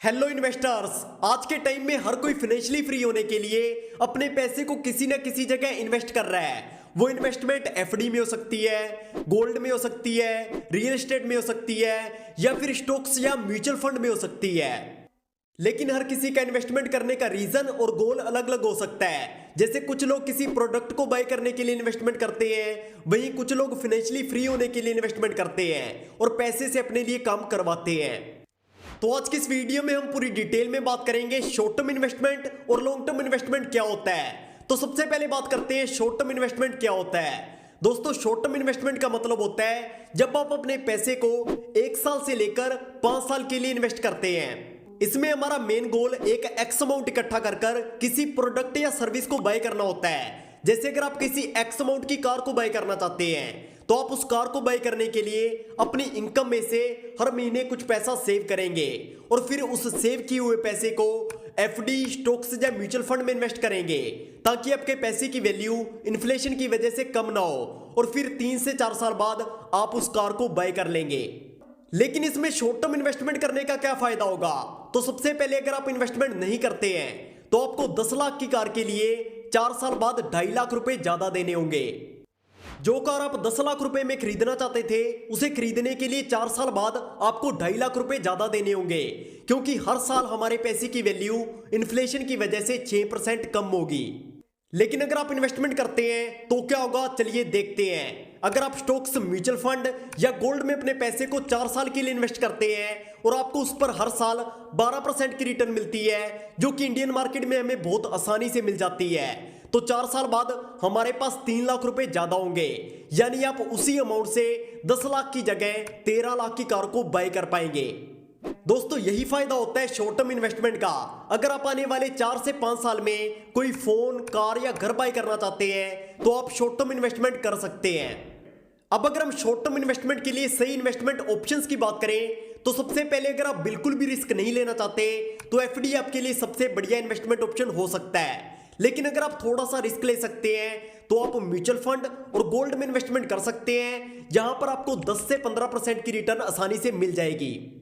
Hello investors. आज के time में हर कोई फाइनेंशियली फ्री होने के लिए अपने पैसे को किसी न किसी जगह इन्वेस्ट कर रहा है। वो इन्वेस्टमेंट एफडी में हो सकती है, गोल्ड में हो सकती है, रियल एस्टेट में हो सकती है या फिर स्टॉक्स या म्यूचुअल फंड में हो सकती है। लेकिन हर किसी का इन्वेस्टमेंट करने का रीजन और गोल अलग अलग हो सकता है। जैसे कुछ लोग किसी प्रोडक्ट को बाय करने के लिए इन्वेस्टमेंट करते हैं, वहीं कुछ लोग फाइनेंशियली फ्री होने के लिए इन्वेस्टमेंट करते हैं और पैसे से अपने लिए काम करवाते हैं। तो आज की इस वीडियो में हम पूरी डिटेल में बात करेंगे शॉर्ट टर्म इन्वेस्टमेंट और लॉन्ग टर्म इन्वेस्टमेंट क्या होता है। तो सबसे पहले बात करते हैं शॉर्ट टर्म इन्वेस्टमेंट क्या होता है। दोस्तों, शॉर्ट टर्म इन्वेस्टमेंट का मतलब होता है जब आप अपने पैसे को 1 साल से लेकर 5 साल के लिए इन्वेस्ट करते हैं। इसमें हमारा मेन गोल एक एक्स अमाउंट इकट्ठा कर किसी प्रोडक्ट या सर्विस को बाय करना होता है। जैसे अगर आप किसी एक्स अमाउंट की कार को बाय करना चाहते हैं तो आप उस कार को बाय करने के लिए अपनी इनकम में से हर महीने कुछ पैसा सेव करेंगे और फिर उस सेव किए हुए पैसे को एफडी, स्टॉक्स या म्यूचुअल फंड में इन्वेस्ट करेंगे ताकि आपके पैसे की वैल्यू इन्फ्लेशन की वजह से कम ना हो और फिर 3 से 4 साल बाद आप उस कार को बाय कर लेंगे। लेकिन इसमें शॉर्ट टर्म इन्वेस्टमेंट करने का क्या फायदा होगा? तो सबसे पहले अगर आप इन्वेस्टमेंट नहीं करते हैं तो आपको 10 लाख की कार के लिए 4 साल बाद 2.5 लाख रुपए ज्यादा देने होंगे। जो कार आप 10 लाख रुपए में खरीदना चाहते थे उसे खरीदने के लिए 4 साल बाद आपको 2.5 लाख रुपए ज्यादा देने होंगे, क्योंकि हर साल हमारे पैसे की वैल्यू इन्फ्लेशन की वजह से 6% कम होगी। लेकिन अगर आप इन्वेस्टमेंट करते हैं तो क्या होगा, चलिए देखते हैं। अगर आप स्टॉक्स, म्यूचुअल फंड या गोल्ड में अपने पैसे को 4 साल के लिए इन्वेस्ट करते हैं और आपको उस पर हर साल 12% की रिटर्न मिलती है, जो कि इंडियन मार्केट में हमें बहुत आसानी से मिल जाती है, तो 4 साल बाद हमारे पास 3 लाख रुपए ज्यादा होंगे। यानी आप उसी अमाउंट से 10 लाख की जगह 13 लाख की कार को बाय कर पाएंगे। दोस्तों, यही फायदा होता है शॉर्ट टर्म इन्वेस्टमेंट का। अगर आप आने वाले 4 से 5 साल में कोई फोन, कार या घर बाय करना चाहते हैं तो आप शॉर्ट टर्म इन्वेस्टमेंट कर सकते हैं। अब अगर हम शॉर्ट टर्म इन्वेस्टमेंट के लिए सही इन्वेस्टमेंट ऑप्शंस की बात करें तो सबसे पहले अगर आप बिल्कुल भी रिस्क नहीं लेना चाहते तो एफडी आपके लिए सबसे बढ़िया इन्वेस्टमेंट ऑप्शन हो सकता है। लेकिन अगर आप थोड़ा सा रिस्क ले सकते हैं तो आप म्यूचुअल फंड और गोल्ड में इन्वेस्टमेंट कर सकते हैं, जहां पर आपको 10 से 15% की रिटर्न आसानी से मिल जाएगी।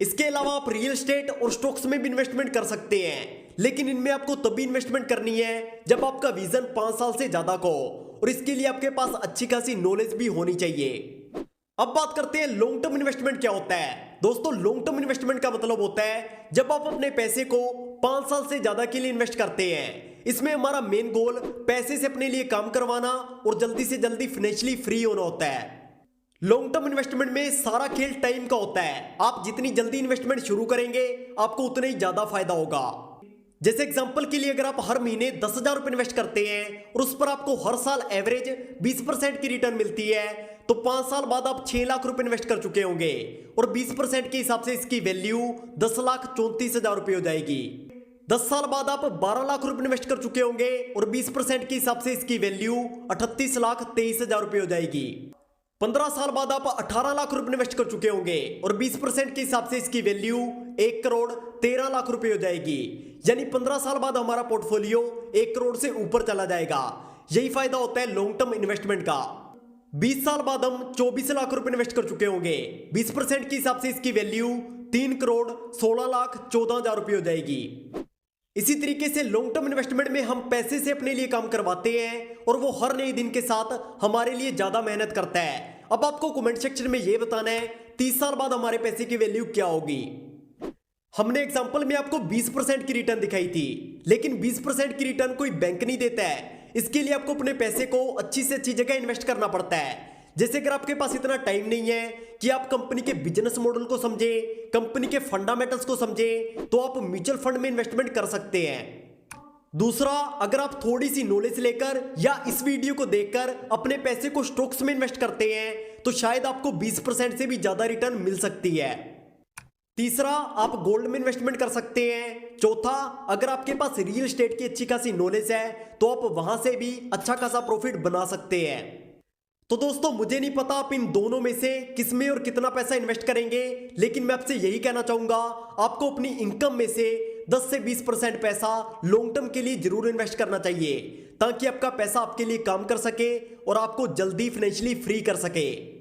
इसके अलावा आप रियल एस्टेट और स्टॉक्स में भी इन्वेस्टमेंट कर सकते हैं, लेकिन इनमें आपको तभी इन्वेस्टमेंट करनी है जब आपका विजन 5 साल से ज्यादा को और इसके लिए आपके पास अच्छी खासी नॉलेज भी होनी चाहिए। अब बात करते हैं लॉन्ग टर्म इन्वेस्टमेंट क्या होता है। दोस्तों, लॉन्ग टर्म इन्वेस्टमेंट का मतलब होता है जब आप अपने पैसे को 5 साल से ज्यादा के लिए इन्वेस्ट करते हैं। इसमें हमारा मेन गोल पैसे से अपने लिए काम करवाना और जल्दी से जल्दी फाइनेंशियली फ्री होना होता है। लॉन्ग टर्म इन्वेस्टमेंट में सारा खेल टाइम का होता है। आप जितनी जल्दी इन्वेस्टमेंट शुरू करेंगे आपको उतना ही ज्यादा फायदा होगा। जैसे एग्जांपल के लिए अगर आप हर महीने 10,000 रुपए इन्वेस्ट करते हैं और उस पर आपको हर साल एवरेज 20% की रिटर्न मिलती है, तो 5 साल बाद आप 6 लाख रुपए इन्वेस्ट कर चुके होंगे और 20% के हिसाब से इसकी वैल्यू 10,34,000 रुपए हो जाएगी। 10 साल बाद आप 12 लाख रुपए इन्वेस्ट कर चुके होंगे और 20% के हिसाब से इसकी वैल्यू 38,23,000 रुपए हो जाएगी। 15 साल बाद आप 18 लाख रुपए इन्वेस्ट कर चुके होंगे और 20% के हिसाब से इसकी वैल्यू 1,13 लाख रुपए हो जाएगी। यानी 15 साल बाद हमारा पोर्टफोलियो 1 करोड़ से ऊपर चला जाएगा। यही फायदा होता है लॉन्ग टर्म इन्वेस्टमेंट का। 20 साल बाद हम 24 लाख रुपए इन्वेस्ट कर चुके होंगे, 20% के हिसाब से इसकी वैल्यू 3,16,14,000 रुपए हो जाएगी। इसी तरीके से लॉन्ग टर्म इन्वेस्टमेंट में हम पैसे से अपने लिए काम करवाते हैं और वो हर नए दिन के साथ हमारे लिए ज्यादा मेहनत करता है। अब आपको कमेंट सेक्शन में ये बताना है 30 साल बाद हमारे पैसे की वैल्यू क्या होगी। हमने एग्जांपल में आपको 20% की रिटर्न दिखाई थी, लेकिन 20% की रिटर्न कोई बैंक नहीं देता है। इसके लिए आपको अपने पैसे को अच्छी से अच्छी जगह इन्वेस्ट करना पड़ता है। जैसे अगर आपके पास इतना टाइम नहीं है कि आप कंपनी के बिजनेस मॉडल को समझे, कंपनी के फंडामेंटल्स को समझे, तो आप म्यूचुअल फंड में इन्वेस्टमेंट कर सकते हैं। दूसरा, अगर आप थोड़ी सी नॉलेज लेकर या इस वीडियो को देखकर अपने पैसे को स्टॉक्स में इन्वेस्ट करते हैं तो शायद आपको 20% से भी ज्यादा रिटर्न मिल सकती है। तीसरा, आप गोल्ड में इन्वेस्टमेंट कर सकते हैं। चौथा, अगर आपके पास रियल एस्टेट की अच्छी खासी नॉलेज है तो आप वहां से भी अच्छा खासा प्रॉफिट बना सकते हैं। तो दोस्तों, मुझे नहीं पता आप इन दोनों में से किस में और कितना पैसा इन्वेस्ट करेंगे, लेकिन मैं आपसे यही कहना चाहूंगा आपको अपनी इनकम में से 10 से 20% पैसा लॉन्ग टर्म के लिए जरूर इन्वेस्ट करना चाहिए, ताकि आपका पैसा आपके लिए काम कर सके और आपको जल्दी फाइनेंशियली फ्री कर सके।